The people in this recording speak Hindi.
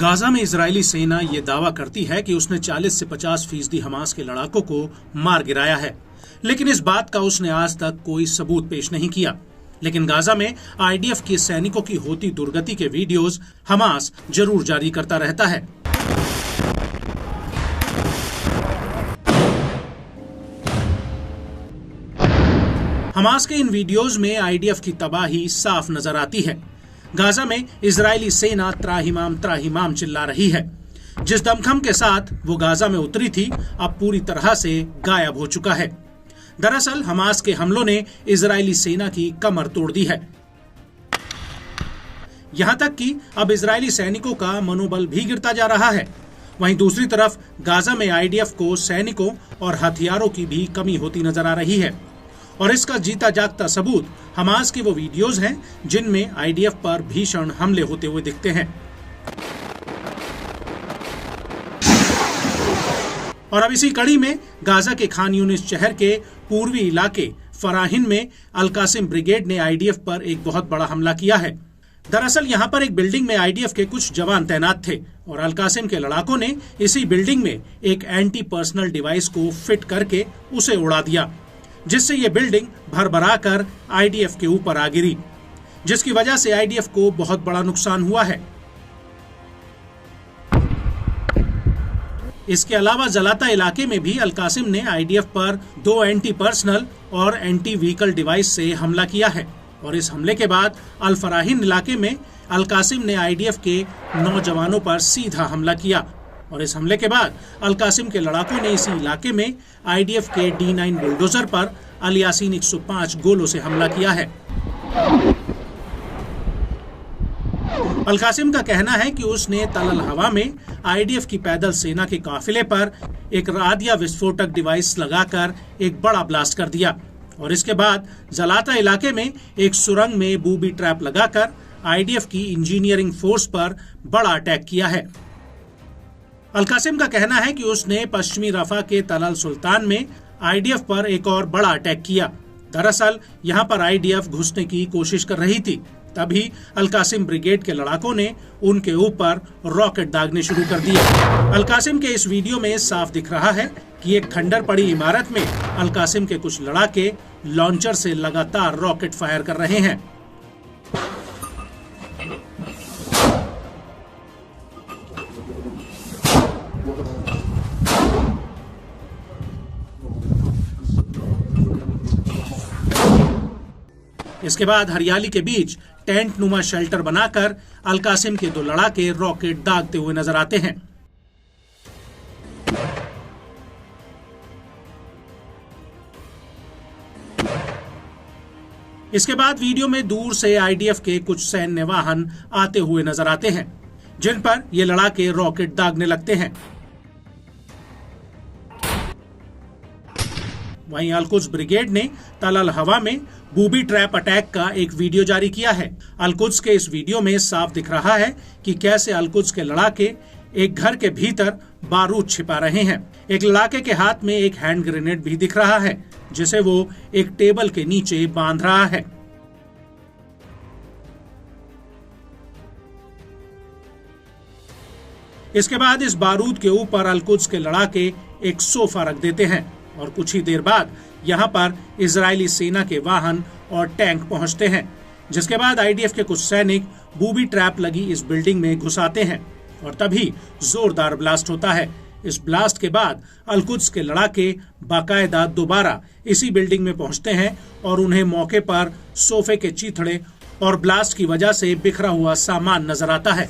गाजा में इजरायली सेना ये दावा करती है कि उसने 40 से 50% हमास के लड़ाकों को मार गिराया है, लेकिन इस बात का उसने आज तक कोई सबूत पेश नहीं किया। लेकिन गाजा में आईडीएफ के सैनिकों की होती दुर्गति के वीडियोस हमास जरूर जारी करता रहता है। हमास के इन वीडियोस में आईडीएफ की तबाही साफ नजर आती है। गाजा में इजरायली सेना त्राहिमाम त्राहिमाम चिल्ला रही है। जिस दमखम के साथ वो गाजा में उतरी थी, अब पूरी तरह से गायब हो चुका है। दरअसल हमास के हमलों ने इजरायली सेना की कमर तोड़ दी है। यहां तक कि अब इजरायली सैनिकों का मनोबल भी गिरता जा रहा है। वहीं दूसरी तरफ गाजा में आईडीएफ को सैनिकों और हथियारों की भी कमी होती नजर आ रही है, और इसका जीता जागता सबूत हमास के वो वीडियोस हैं जिनमें आईडीएफ पर भीषण हमले होते हुए दिखते हैं। और अब इसी कड़ी में गाजा के खान यूनिस शहर के पूर्वी इलाके फराहिन में अल कासिम ब्रिगेड ने आईडीएफ पर एक बहुत बड़ा हमला किया है। दरअसल यहां पर एक बिल्डिंग में आईडीएफ के कुछ जवान तैनात थे और अल कासिम के लड़ाकों ने इसी बिल्डिंग में एक एंटी पर्सनल डिवाइस को फिट करके उसे उड़ा दिया, जिससे ये बिल्डिंग भरभरा कर आईडीएफ के ऊपर आ गिरी, जिसकी वजह से आईडीएफ को बहुत बड़ा नुकसान हुआ है। इसके अलावा जलाता इलाके में भी अल कासिम ने आईडीएफ पर 2 एंटी पर्सनल और एंटी व्हीकल डिवाइस से हमला किया है, और इस हमले के बाद अल फराहिन इलाके में अल कासिम ने आईडीएफ के 9 जवानों पर सीधा हमला किया, और इस हमले के बाद अल कासिम के लड़ाकों ने इसी इलाके में आईडीएफ के D9 बुलडोजर पर अल यासीन 105 गोलों से हमला किया है। अल कासिम का कहना है कि उसने तल अल हवा में आईडीएफ की पैदल सेना के काफिले पर एक रादिया विस्फोटक डिवाइस लगाकर एक बड़ा ब्लास्ट कर दिया, और इसके बाद जलाता इलाके में एक सुरंग में बूबी ट्रैप लगाकर आईडीएफ की इंजीनियरिंग फोर्स पर बड़ा अटैक किया है। अल कासिम का कहना है कि उसने पश्चिमी रफा के तल अल सुल्तान में आईडीएफ पर एक और बड़ा अटैक किया। दरअसल यहां पर आईडीएफ घुसने की कोशिश कर रही थी, तभी अल कासिम ब्रिगेड के लड़ाकों ने उनके ऊपर रॉकेट दागने शुरू कर दिए। अल कासिम के इस वीडियो में साफ दिख रहा है कि एक खंडर पड़ी इमारत में अल कासिम के कुछ लड़ाके लॉन्चर से लगातार रॉकेट फायर कर रहे हैं। इसके बाद हरियाली के बीच टेंट नुमा शेल्टर बनाकर अल कासिम के 2 लड़ाके रॉकेट दागते हुए नजर आते हैं। इसके बाद वीडियो में दूर से आईडीएफ के कुछ सैन्य वाहन आते हुए नजर आते हैं, जिन पर ये लड़ाके रॉकेट दागने लगते हैं। वहीं अल कुद्स ब्रिगेड ने तल अल हवा में बूबी ट्रैप अटैक का एक वीडियो जारी किया है। अल कुद्स के इस वीडियो में साफ दिख रहा है कि कैसे अल कुद्स के लड़ाके एक घर के भीतर बारूद छिपा रहे हैं। एक लड़ाके के हाथ में एक हैंड ग्रेनेड भी दिख रहा है, जिसे वो एक टेबल के नीचे बांध रहा है। इसके बाद इस बारूद के ऊपर अल कुद्स के लड़ाके एक सोफा रख देते हैं, और कुछ ही देर बाद यहां पर इजरायली सेना के वाहन और टैंक पहुंचते हैं, जिसके बाद आईडीएफ के कुछ सैनिक बूबी ट्रैप लगी इस बिल्डिंग में घुस आते हैं, और तभी जोरदार ब्लास्ट होता है। इस ब्लास्ट के बाद अल कुद्स के लड़ाके बाकायदा दोबारा इसी बिल्डिंग में पहुंचते हैं, और उन्हें मौके पर सोफे के चीथड़े और ब्लास्ट की वजह से बिखरा हुआ सामान नजर आता है।